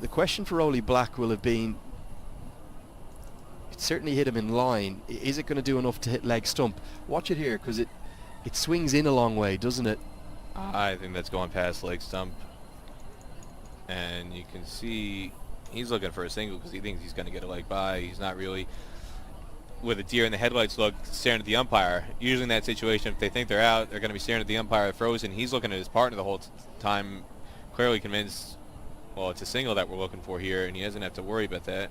the question for Rolly Black will have been, it certainly hit him in line. Is it going to do enough to hit leg stump? Watch it here, because it swings in a long way, doesn't it? I think that's going past leg stump. And you can see he's looking for a single because he thinks he's going to get a leg by. He's not really, with a deer in the headlights look, staring at the umpire. Usually in that situation, if they think they're out, they're going to be staring at the umpire frozen. He's looking at his partner the whole time, clearly convinced, well, it's a single that we're looking for here, and he doesn't have to worry about that.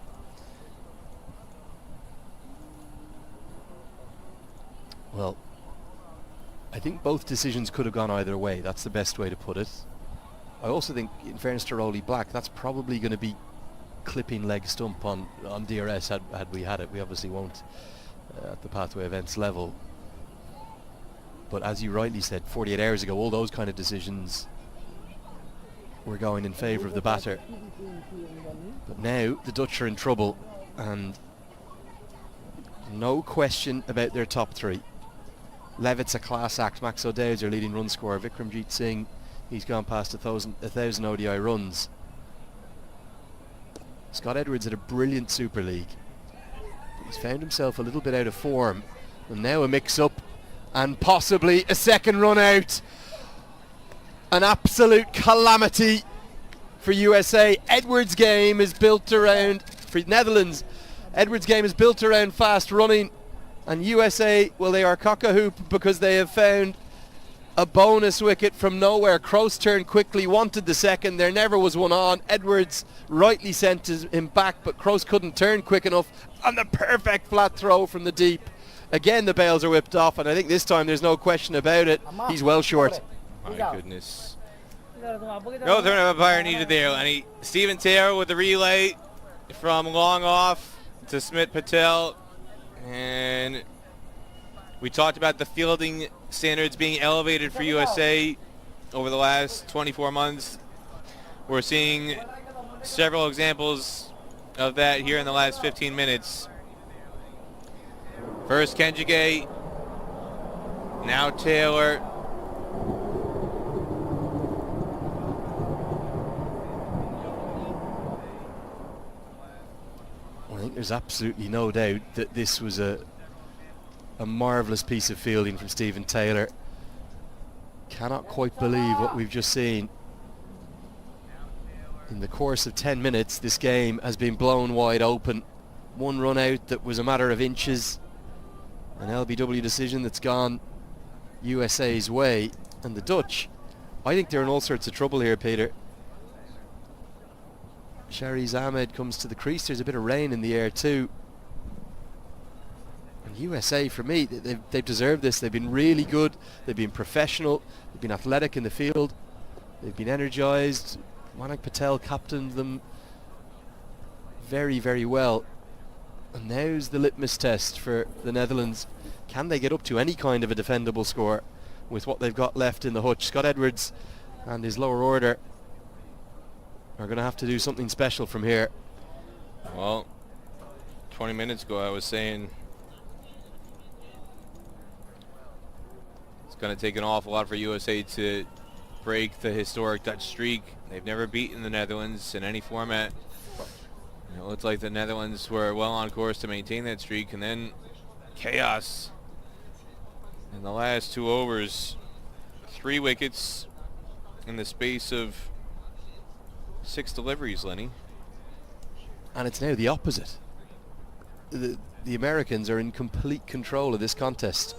Well, I think both decisions could have gone either way. That's the best way to put it. I also think, in fairness to Rolly Black, that's probably going to be clipping leg stump on DRS had we had it. We obviously won't at the Pathway Events level. But as you rightly said, 48 hours ago, all those kind of decisions were going in favour of the batter. But now the Dutch are in trouble, and no question about their top three. Levitt's a class act. Max O'Dowd's their leading run scorer. Vikramjit Singh, he's gone past 1,000 ODI runs. Scott Edwards had a brilliant Super League. He's found himself a little bit out of form, and now a mix-up and possibly a second run out. An absolute calamity for USA. Edwards' game is built around, for Netherlands, Edwards' game is built around fast running, and USA, well, they are cock-a-hoop because they have found a bonus wicket from nowhere. Kroos turned quickly, wanted the second. There never was one on. Edwards rightly sent him back, but Kroos couldn't turn quick enough. And the perfect flat throw from the deep. Again, the bails are whipped off, and I think this time there's no question about it. He's well short. My goodness. No third umpire needed there, Lenny. Stephen Taylor with the relay from long off to Smit Patel. And we talked about the fielding standards being elevated for USA over the last 24 months. We're seeing several examples of that here in the last 15 minutes. First Kenjige, now Taylor. I think there's absolutely no doubt that this was a marvellous piece of fielding from Stephen Taylor. Cannot quite believe what we've just seen. In the course of 10 minutes, this game has been blown wide open. One run out that was a matter of inches. An LBW decision that's gone USA's way. And the Dutch, I think they're in all sorts of trouble here, Peter. Shariz Ahmed comes to the crease. There's a bit of rain in the air too. And USA, for me, they've deserved this. They've been really good. They've been professional. They've been athletic in the field. They've been energised. Manik Patel captained them very, very well. And now's the litmus test for the Netherlands. Can they get up to any kind of a defendable score with what they've got left in the hutch? Scott Edwards and his lower order are going to have to do something special from here. Well, 20 minutes ago I was saying it's going to take an awful lot for USA to break the historic Dutch streak. They've never beaten the Netherlands in any format. It looks like the Netherlands were well on course to maintain that streak, and then chaos in the last 2 overs. 3 wickets in the space of 6 deliveries, Lenny. And it's now the opposite. The Americans are in complete control of this contest.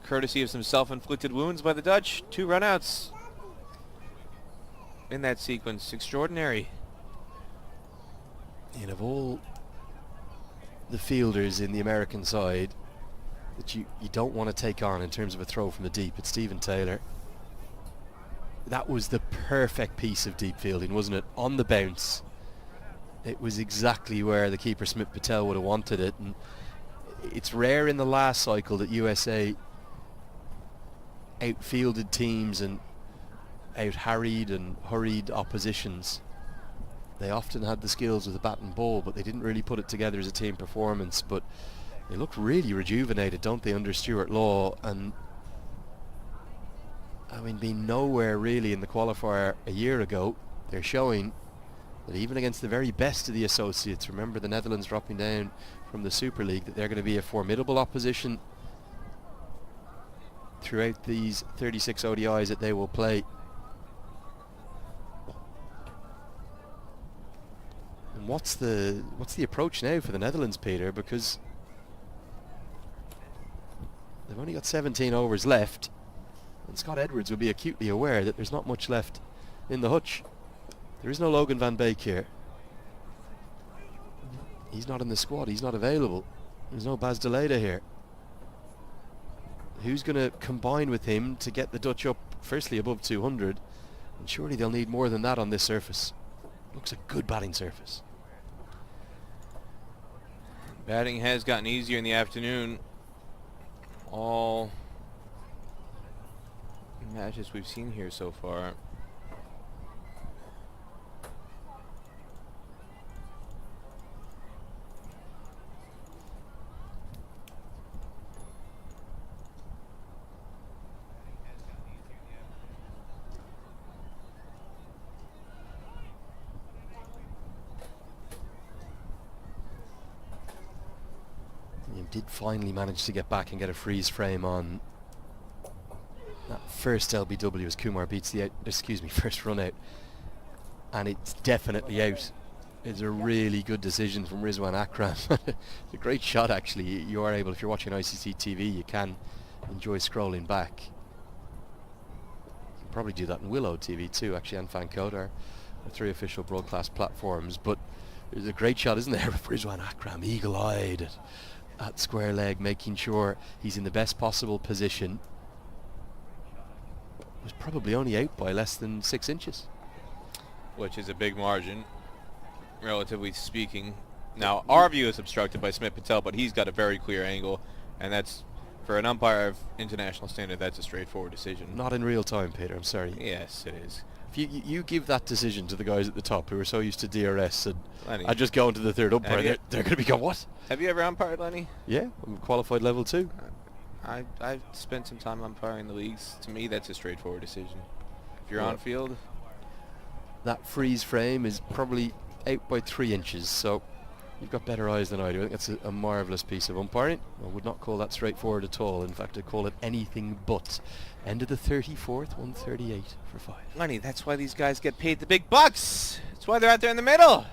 Courtesy of some self-inflicted wounds by the Dutch. 2 runouts in that sequence. Extraordinary. And of all the fielders in the American side that you don't want to take on in terms of a throw from the deep, it's Stephen Taylor. That was the perfect piece of deep fielding, wasn't it? On the bounce. It was exactly where the keeper Smit Patel would have wanted it. And it's rare in the last cycle that USA outfielded teams and out-harried and hurried oppositions. They often had the skills with the bat and ball, but they didn't really put it together as a team performance. But they look really rejuvenated, don't they, under Stuart Law? And having been nowhere really in the qualifier a year ago, they're showing that even against the very best of the associates, remember the Netherlands dropping down from the Super League, that they're going to be a formidable opposition throughout these 36 ODIs that they will play. And what's the approach now for the Netherlands, Peter? Because they've only got 17 overs left, and Scott Edwards will be acutely aware that there's not much left in the hutch. There is no Logan van Beek here. He's not in the squad. He's not available. There's no Bas de Leede here. Who's going to combine with him to get the Dutch up, firstly above 200? And surely they'll need more than that on this surface. Looks a good batting surface. Batting has gotten easier in the afternoon. All matches we've seen here so far. Did finally manage to get back and get a freeze frame on that first LBW as Kumar beats the first run out, and it's definitely out. It's a really good decision from Rizwan Akram. It's a great shot actually. You are able, if you're watching ICC TV, you can enjoy scrolling back. You can probably do that in Willow TV too actually, and Fancode, our 3 official broadcast platforms. But there's a great shot, isn't there, of Rizwan Akram eagle-eyed at square leg, making sure he's in the best possible position. Was probably only out by less than 6 inches. Which is a big margin, relatively speaking. Now, our view is obstructed by Smit Patel, but he's got a very clear angle, and that's, for an umpire of international standard, that's a straightforward decision. Not in real time, Peter, I'm sorry. Yes, it is. If you give that decision to the guys at the top who are so used to DRS and Lenny, I just go into the third umpire, they're going to be going, what? Have you ever umpired, Lenny? Yeah, I'm qualified level 2. I've spent some time umpiring the leagues. To me, that's a straightforward decision. If you're Well, on field, that freeze frame is probably out by 3 inches, so you've got better eyes than I do. I think that's a marvellous piece of umpiring. I would not call that straightforward at all. In fact, I'd call it anything but. End of the 34th, 138 for 5. Lenny, that's why these guys get paid the big bucks. That's why they're out there in the middle.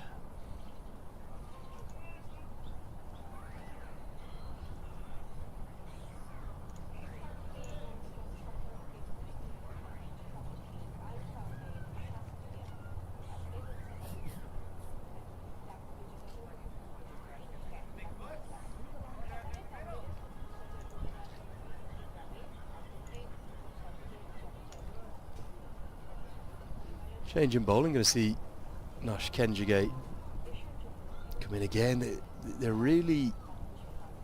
Change in bowling, going to see Nosh Kenjige come in again. They're really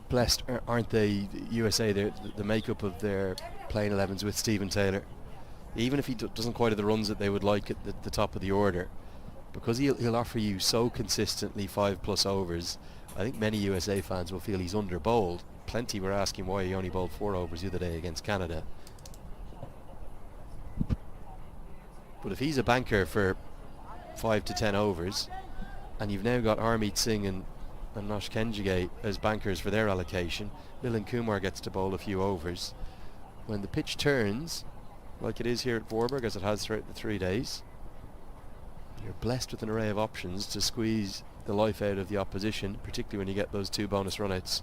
blessed, aren't they, USA, the makeup of their playing 11s with Stephen Taylor. Even if he doesn't quite have the runs that they would like at the top of the order, because he'll offer you so consistently 5+ overs, I think many USA fans will feel he's under bowled. Plenty were asking why he only bowled 4 overs the other day against Canada. But if he's a banker for 5 to 10 overs, and you've now got Harmeet Singh and Nosh Kenjige as bankers for their allocation, Milind Kumar gets to bowl a few overs. When the pitch turns, like it is here at Voorburg, as it has throughout the 3 days, you're blessed with an array of options to squeeze the life out of the opposition, particularly when you get those 2 bonus runouts.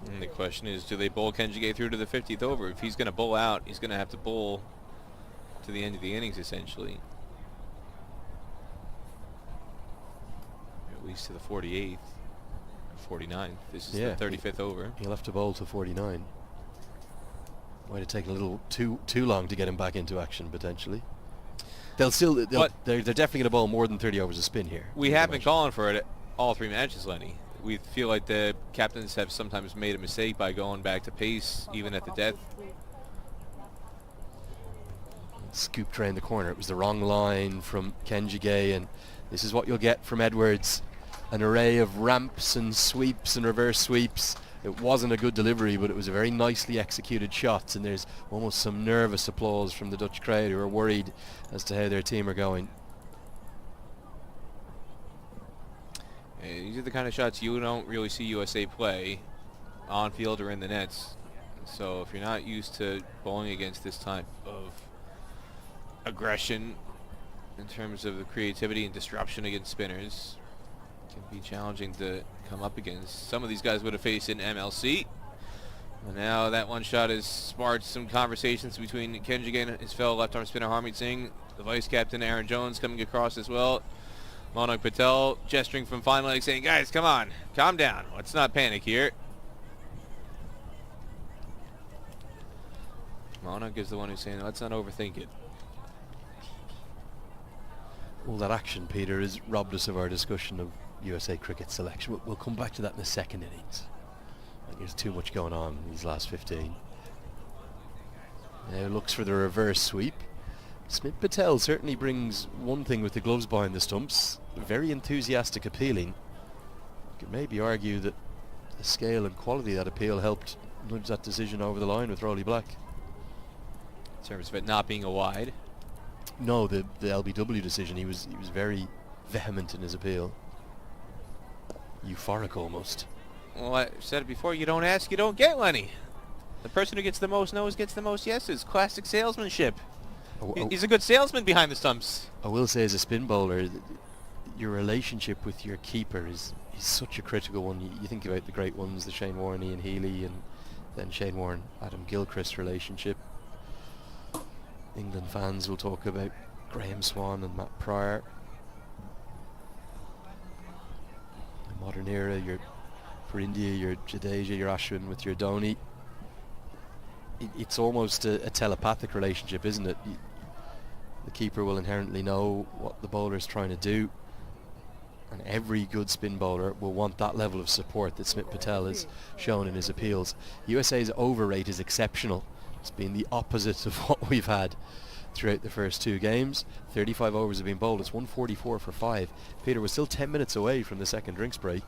And the question is, do they bowl Kenjige through to the 50th over? If he's going to bowl out, he's going to have to bowl to the end of the innings, essentially. At least to the 48th, 49th. This is the 35th over. He'll have to bowl to 49. Might have taken a little too long to get him back into action, potentially. They're definitely going to bowl more than 30 overs of spin here. We have been calling for it all 3 matches, Lenny. We feel like the captains have sometimes made a mistake by going back to pace, even at the death. Scooped around the corner. It was the wrong line from Kenjige, and this is what you'll get from Edwards. An array of ramps and sweeps and reverse sweeps It wasn't a good delivery, but it was a very nicely executed shot, and there's almost some nervous applause from the Dutch crowd who are worried as to how their team are going. These are the kind of shots you don't really see USA play on field or in the nets. So if you're not used to bowling against this type of aggression in terms of the creativity and disruption against spinners, it can be challenging to come up against. Some of these guys would have faced in MLC. And now that one shot has sparked some conversations between Kenjigan and his fellow left-arm spinner Harmeet Singh. The vice captain Aaron Jones coming across as well. Manak Patel gesturing from fine leg saying, guys, come on, calm down. Let's not panic here. Manak is the one who's saying, let's not overthink it. All that action, Peter, has robbed us of our discussion of USA cricket selection. We'll come back to that in the second innings. I think there's too much going on in these last 15. Now looks for the reverse sweep. Smit Patel certainly brings one thing with the gloves behind the stumps. Very enthusiastic appealing. You could maybe argue that the scale and quality of that appeal helped nudge that decision over the line with Rolly Black. In terms of it not being a wide? No, the LBW decision, he was very vehement in his appeal. Euphoric almost. Well, I said it before, you don't ask, you don't get, Lenny. The person who gets the most no's gets the most yeses. Classic salesmanship. He's a good salesman behind the stumps. I will say, as a spin bowler, your relationship with your keeper is such a critical one. You think about the great ones, the Shane Warne, Ian Healy, and then Shane Warne, Adam Gilchrist relationship. England fans will talk about Graham Swan and Matt Pryor. The modern era, for India, your Jadeja, your Ashwin with your Dhoni. It's almost a telepathic relationship, isn't it? The keeper will inherently know what the bowler is trying to do, and every good spin bowler will want that level of support that Smit Patel has shown in his appeals. USA's over rate is exceptional. It's been the opposite of what we've had throughout the first two games. 35 overs have been bowled. It's 144 for 5. Peter, we're still 10 minutes away from the second drinks break,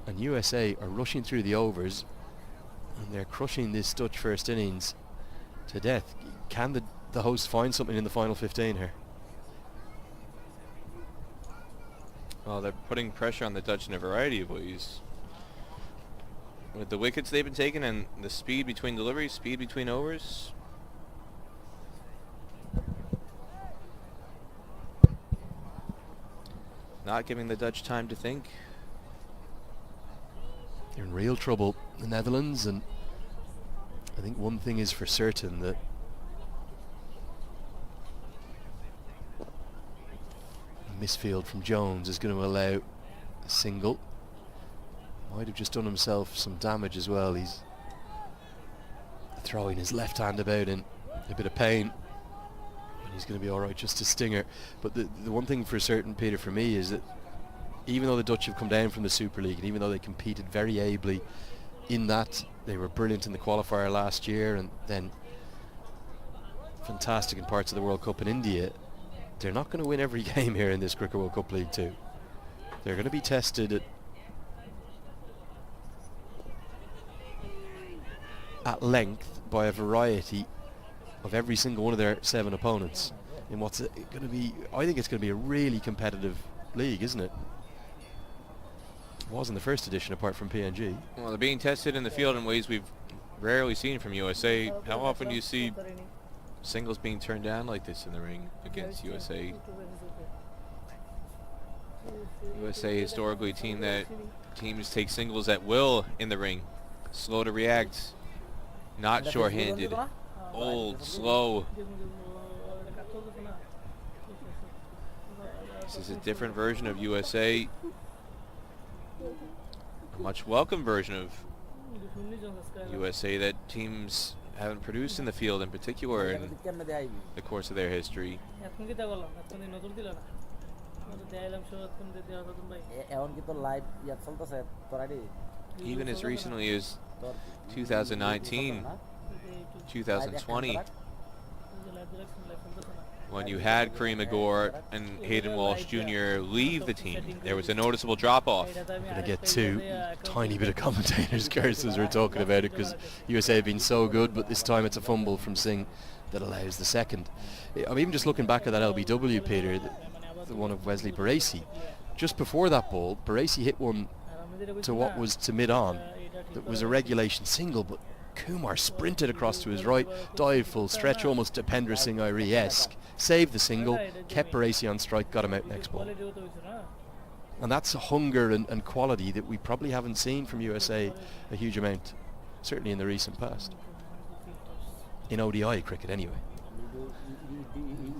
and USA are rushing through the overs, and they're crushing this Dutch first innings to death. Can the host find something in the final 15 here? Well, they're putting pressure on the Dutch in a variety of ways. With the wickets they've been taking and the speed between deliveries, speed between overs. Not giving the Dutch time to think. They're in real trouble, the Netherlands, and I think one thing is for certain, that a misfield from Jones is going to allow a single. Might have just done himself some damage as well. He's throwing his left hand about in a bit of pain, and he's going to be alright, just a stinger. But the one thing for certain, Peter, for me, is that even though the Dutch have come down from the Super League, and even though they competed very ably in that, they were brilliant in the qualifier last year and then fantastic in parts of the World Cup in India, they're not going to win every game here in this Cricket World Cup League 2. They're going to be tested at length by a variety of every single one of their 7 opponents in what's going to be, I think it's going to be a really competitive league, isn't it? It was in the first edition apart from PNG. Well, they're being tested in the field in ways we've rarely seen from USA. How often do you see singles being turned down like this in the ring against USA? USA historically a team that teams take singles at will in the ring. Slow to react, not short-handed, old, slow. This is a different version of USA. A much welcome version of USA that teams haven't produced in the field, in particular in the course of their history. Even as recently as 2019, 2020, when you had Kareem Agor and Hayden Walsh Jr. leave the team, there was a noticeable drop-off. We're going to get to tiny bit of commentators' curse as we're talking about it, because USA have been so good, but this time it's a fumble from Singh that allows the second. I'm even just looking back at that LBW, Peter, the one of Wesley Baresi. Just before that ball, Baresi hit one to what was to mid-on. That was a regulation single, but Kumar sprinted across to his right, dived full stretch, almost Dipender Singh Airi-esque, saved the single, kept Baresi on strike, got him out next ball. And that's a hunger and quality that we probably haven't seen from USA a huge amount, certainly in the recent past. In ODI cricket anyway.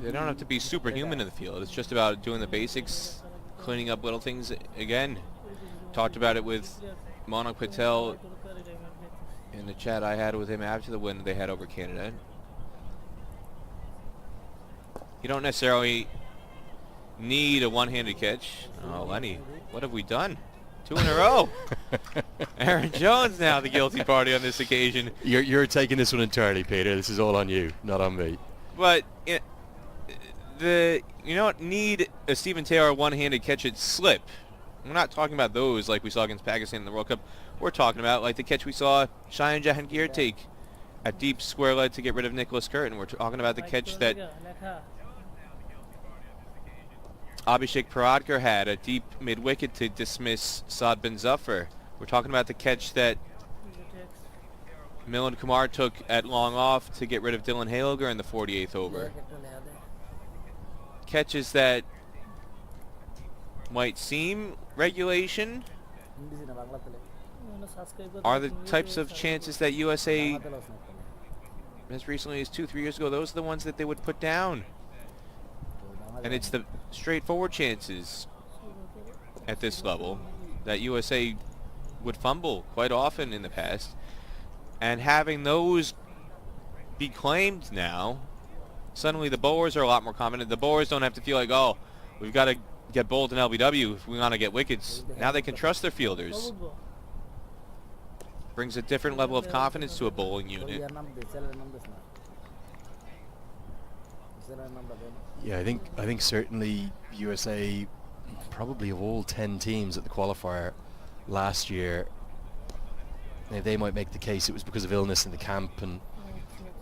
They don't have to be superhuman in the field. It's just about doing the basics, cleaning up little things. Again, talked about it with Monak Patel in the chat I had with him after the win they had over Canada. You don't necessarily need a one-handed catch. Oh, Lenny, what have we done? 2 in a row. Aaron Jones now the guilty party on this occasion. You're taking this one entirely, Peter. This is all on you, not on me. But you don't need a Stephen Taylor one-handed catch at slip. We're not talking about those like we saw against Pakistan in the World Cup. We're talking about like the catch we saw Shayan Jahangir take at deep square leg to get rid of Nicholas Curtin. We're talking about the catch that Abhishek Paradkar had at deep mid-wicket to dismiss Saad bin Zafar. We're talking about the catch that Milind Kumar took at long off to get rid of Dylan Haliger in the 48th over. Catches that might seem regulation are the types of chances that USA, as recently as 2-3 years ago, those are the ones that they would put down. And it's the straightforward chances at this level that USA would fumble quite often in the past. And having those be claimed now, suddenly the bowlers are a lot more confident. The bowlers don't have to feel like, oh, we've got to get bowled in LBW if we want to get wickets. Now they can trust their fielders. Brings a different level of confidence to a bowling unit. Yeah, I think certainly USA, probably of all 10 teams at the qualifier last year, they might make the case it was because of illness in the camp and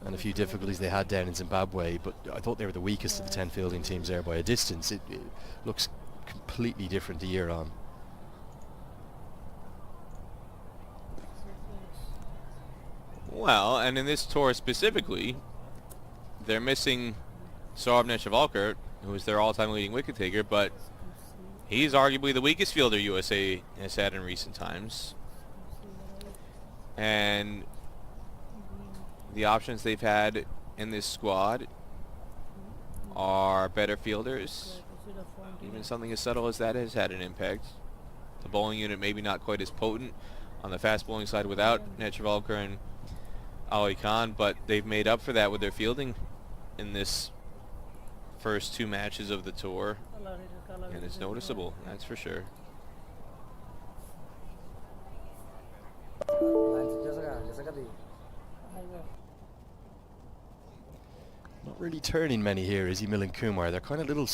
a few difficulties they had down in Zimbabwe, but I thought they were the weakest of the 10 fielding teams there by a distance. It looks completely different a year on. Well, and in this tour specifically, they're missing Saurabh Netravalkar, who is their all-time leading wicket taker, but he's arguably the weakest fielder USA has had in recent times. And the options they've had in this squad are better fielders. Even something as subtle as that has had an impact. The bowling unit maybe not quite as potent on the fast bowling side without Netravalkar and Ali Khan, but they've made up for that with their fielding in this first 2 matches of the tour, and it's noticeable, that's for sure. Not really turning many here, is he, Milind Kumar? They're kind of little